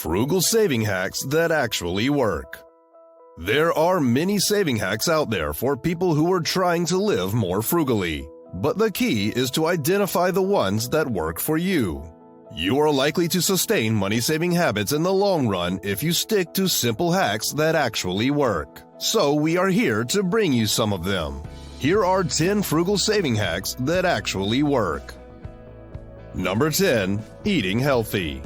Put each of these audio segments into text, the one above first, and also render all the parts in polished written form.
Frugal saving hacks that actually work. There are many saving hacks out there for people who are trying to live more frugally, but the key is to identify the ones that work for you. You are likely to sustain money-saving habits in the long run if you stick to simple hacks that actually work. So we are here to bring you some of them. Here are 10 frugal saving hacks that actually work. Number 10. Eating healthy.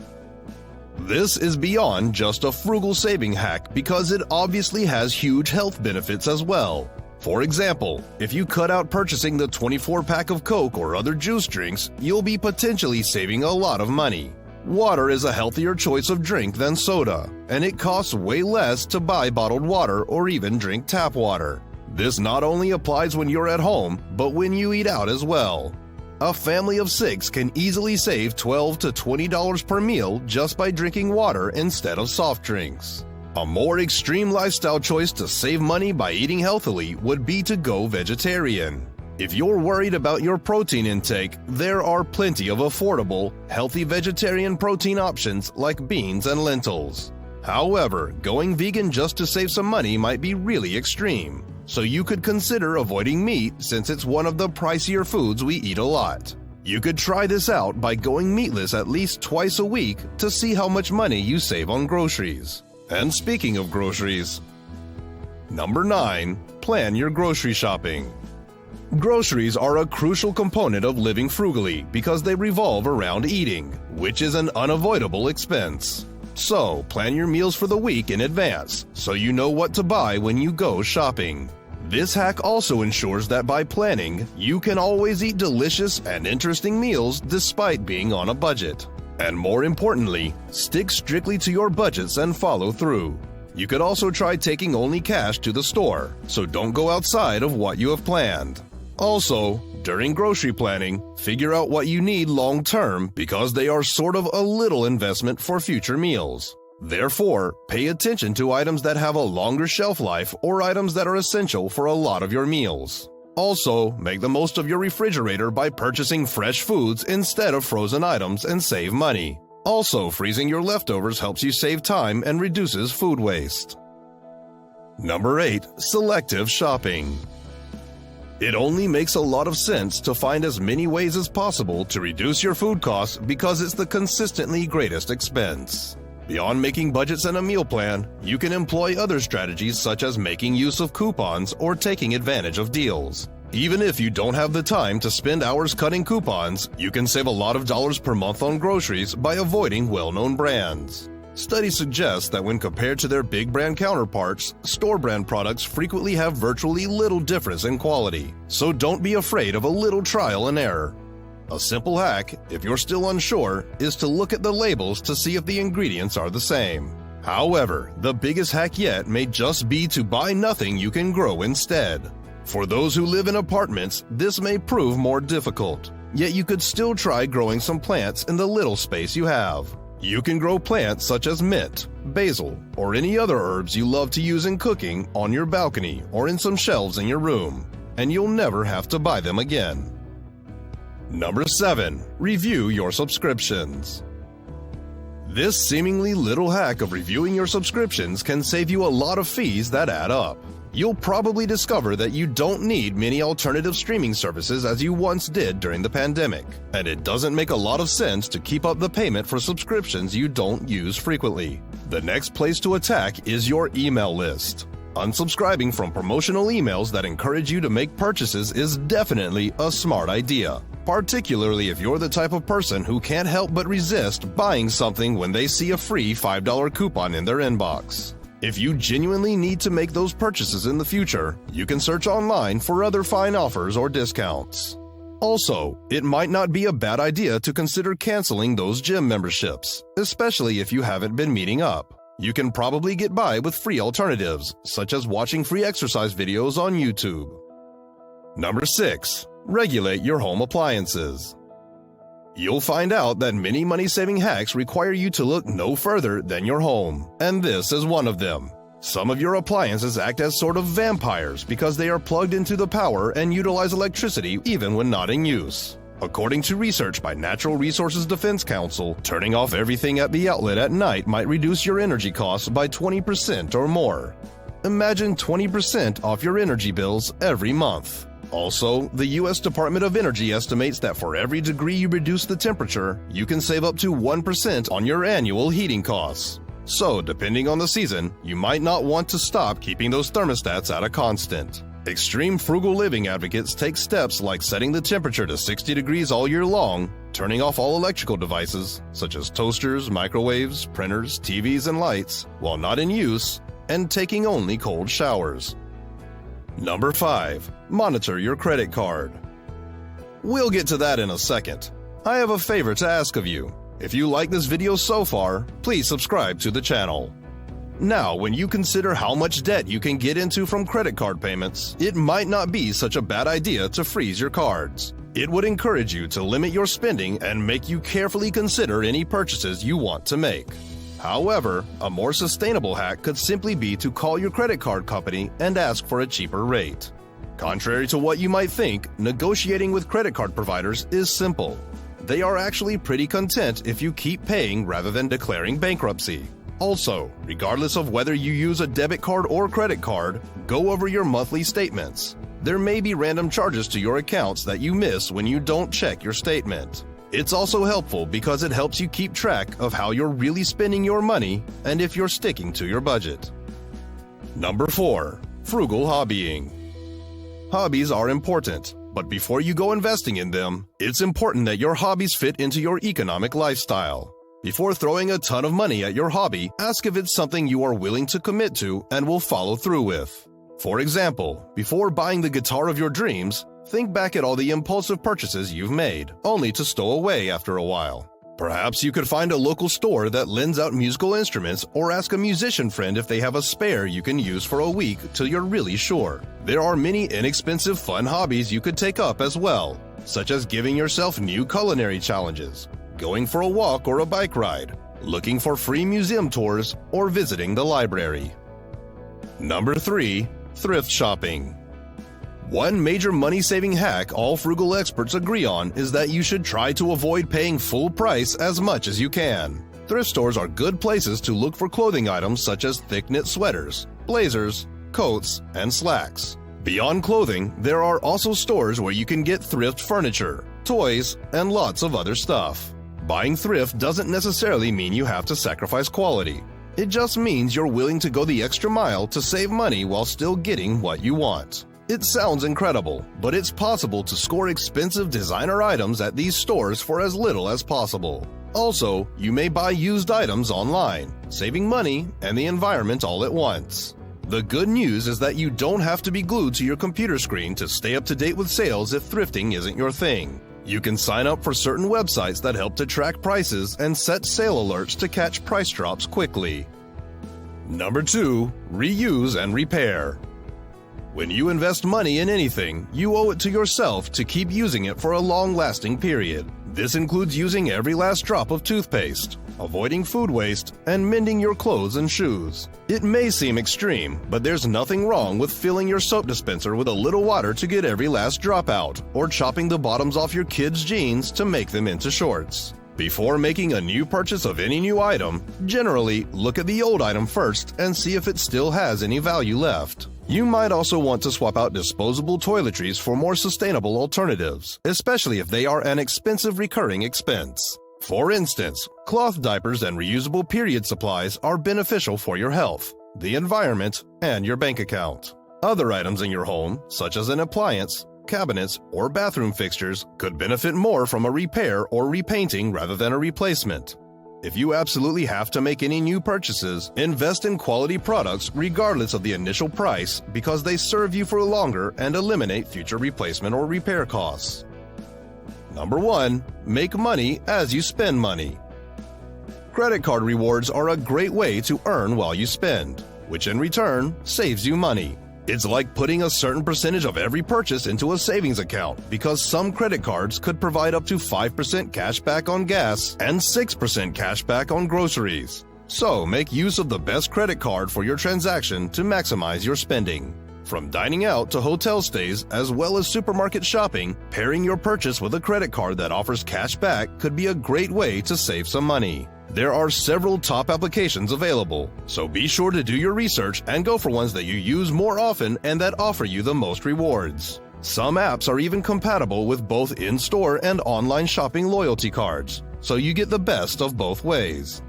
This is beyond just a frugal saving hack because it obviously has huge health benefits as well. For example, if you cut out purchasing the 24-pack of Coke or other juice drinks, you'll be potentially saving a lot of money. Water is a healthier choice of drink than soda, and it costs way less to buy bottled water or even drink tap water. This not only applies when you're at home, but when you eat out as well. A family of 6 can easily save $12 to $20 per meal just by drinking water instead of soft drinks. A more extreme lifestyle choice to save money by eating healthily would be to go vegetarian. If you're worried about your protein intake, there are plenty of affordable, healthy vegetarian protein options like beans and lentils. However, going vegan just to save some money might be really extreme, so you could consider avoiding meat since it's one of the pricier foods we eat a lot. You could try this out by going meatless at least twice a week to see how much money you save on groceries. And speaking of groceries, Number 9. Plan your grocery shopping. Groceries are a crucial component of living frugally because they revolve around eating, which is an unavoidable expense. So, plan your meals for the week in advance so you know what to buy when you go shopping. This hack also ensures that by planning, you can always eat delicious and interesting meals despite being on a budget. And more importantly, stick strictly to your budgets and follow through. You could also try taking only cash to the store, so don't go outside of what you have planned. Also, during grocery planning, figure out what you need long-term because they are sort of a little investment for future meals. Therefore, pay attention to items that have a longer shelf life or items that are essential for a lot of your meals. Also, make the most of your refrigerator by purchasing fresh foods instead of frozen items and save money. Also, freezing your leftovers helps you save time and reduces food waste. Number 8. Selective shopping. It only makes a lot of sense to find as many ways as possible to reduce your food costs because it's the consistently greatest expense. Beyond making budgets and a meal plan, you can employ other strategies such as making use of coupons or taking advantage of deals. Even if you don't have the time to spend hours cutting coupons, you can save a lot of dollars per month on groceries by avoiding well-known brands. Studies suggest that when compared to their big brand counterparts, store brand products frequently have virtually little difference in quality, so don't be afraid of a little trial and error. A simple hack, if you're still unsure, is to look at the labels to see if the ingredients are the same. However, the biggest hack yet may just be to buy nothing you can grow instead. For those who live in apartments, this may prove more difficult, yet you could still try growing some plants in the little space you have. You can grow plants such as mint, basil, or any other herbs you love to use in cooking on your balcony or in some shelves in your room, and you'll never have to buy them again. Number 7. Review your subscriptions. This seemingly little hack of reviewing your subscriptions can save you a lot of fees that add up. You'll probably discover that you don't need many alternative streaming services as you once did during the pandemic, and it doesn't make a lot of sense to keep up the payment for subscriptions you don't use frequently. The next place to attack is your email list. Unsubscribing from promotional emails that encourage you to make purchases is definitely a smart idea, particularly if you're the type of person who can't help but resist buying something when they see a free $5 coupon in their inbox. If you genuinely need to make those purchases in the future, you can search online for other fine offers or discounts. Also, it might not be a bad idea to consider canceling those gym memberships, especially if you haven't been meeting up. You can probably get by with free alternatives, such as watching free exercise videos on YouTube. Number 6. Regulate your home appliances. You'll find out that many money-saving hacks require you to look no further than your home, and this is one of them. Some of your appliances act as sort of vampires because they are plugged into the power and utilize electricity even when not in use. According to research by Natural Resources Defense Council, turning off everything at the outlet at night might reduce your energy costs by 20% or more. Imagine 20% off your energy bills every month. Also, the U.S. Department of Energy estimates that for every degree you reduce the temperature, you can save up to 1% on your annual heating costs. So, depending on the season, you might not want to stop keeping those thermostats at a constant. Extreme frugal living advocates take steps like setting the temperature to 60 degrees all year long, turning off all electrical devices, such as toasters, microwaves, printers, TVs, and lights, while not in use, and taking only cold showers. Number 5. Monitor your credit card. We'll get to that in a second. I have a favor to ask of you. If you like this video so far, please subscribe to the channel. Now, when you consider how much debt you can get into from credit card payments, it might not be such a bad idea to freeze your cards. It would encourage you to limit your spending and make you carefully consider any purchases you want to make. However, a more sustainable hack could simply be to call your credit card company and ask for a cheaper rate. Contrary to what you might think, negotiating with credit card providers is simple. They are actually pretty content if you keep paying rather than declaring bankruptcy. Also, regardless of whether you use a debit card or credit card, go over your monthly statements. There may be random charges to your accounts that you miss when you don't check your statement. It's also helpful because it helps you keep track of how you're really spending your money and if you're sticking to your budget. Number 4. Frugal Hobbying. Hobbies are important, but before you go investing in them, it's important that your hobbies fit into your economic lifestyle. Before throwing a ton of money at your hobby, ask if it's something you are willing to commit to and will follow through with. For example, before buying the guitar of your dreams, think back at all the impulsive purchases you've made, only to stow away after a while. Perhaps you could find a local store that lends out musical instruments or ask a musician friend if they have a spare you can use for a week till you're really sure. There are many inexpensive fun hobbies you could take up as well, such as giving yourself new culinary challenges, going for a walk or a bike ride, looking for free museum tours, or visiting the library. Number 3. Thrift shopping. One major money-saving hack all frugal experts agree on is that you should try to avoid paying full price as much as you can. Thrift stores are good places to look for clothing items such as thick-knit sweaters, blazers, coats, and slacks. Beyond clothing, there are also stores where you can get thrift furniture, toys, and lots of other stuff. Buying thrift doesn't necessarily mean you have to sacrifice quality. It just means you're willing to go the extra mile to save money while still getting what you want. It sounds incredible, but it's possible to score expensive designer items at these stores for as little as possible. Also, you may buy used items online, saving money and the environment all at once. The good news is that you don't have to be glued to your computer screen to stay up to date with sales if thrifting isn't your thing. You can sign up for certain websites that help to track prices and set sale alerts to catch price drops quickly. Number 2. Reuse and repair. When you invest money in anything, you owe it to yourself to keep using it for a long-lasting period. This includes using every last drop of toothpaste, avoiding food waste, and mending your clothes and shoes. It may seem extreme, but there's nothing wrong with filling your soap dispenser with a little water to get every last drop out, or chopping the bottoms off your kids' jeans to make them into shorts. Before making a new purchase of any new item, generally look at the old item first and see if it still has any value left. You might also want to swap out disposable toiletries for more sustainable alternatives, especially if they are an expensive recurring expense. For instance, cloth diapers and reusable period supplies are beneficial for your health, the environment, and your bank account. Other items in your home, such as an appliance, cabinets, or bathroom fixtures, could benefit more from a repair or repainting rather than a replacement. If you absolutely have to make any new purchases, invest in quality products regardless of the initial price because they serve you for longer and eliminate future replacement or repair costs. Number 1. Make money as you spend money. Credit card rewards are a great way to earn while you spend, which in return saves you money. It's like putting a certain percentage of every purchase into a savings account because some credit cards could provide up to 5% cash back on gas and 6% cash back on groceries. So make use of the best credit card for your transaction to maximize your spending. From dining out to hotel stays, as well as supermarket shopping, pairing your purchase with a credit card that offers cash back could be a great way to save some money. There are several top applications available, so be sure to do your research and go for ones that you use more often and that offer you the most rewards. Some apps are even compatible with both in-store and online shopping loyalty cards, so you get the best of both ways.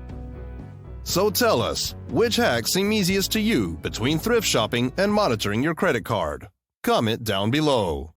So tell us, which hacks seem easiest to you between thrift shopping and monitoring your credit card? Comment down below.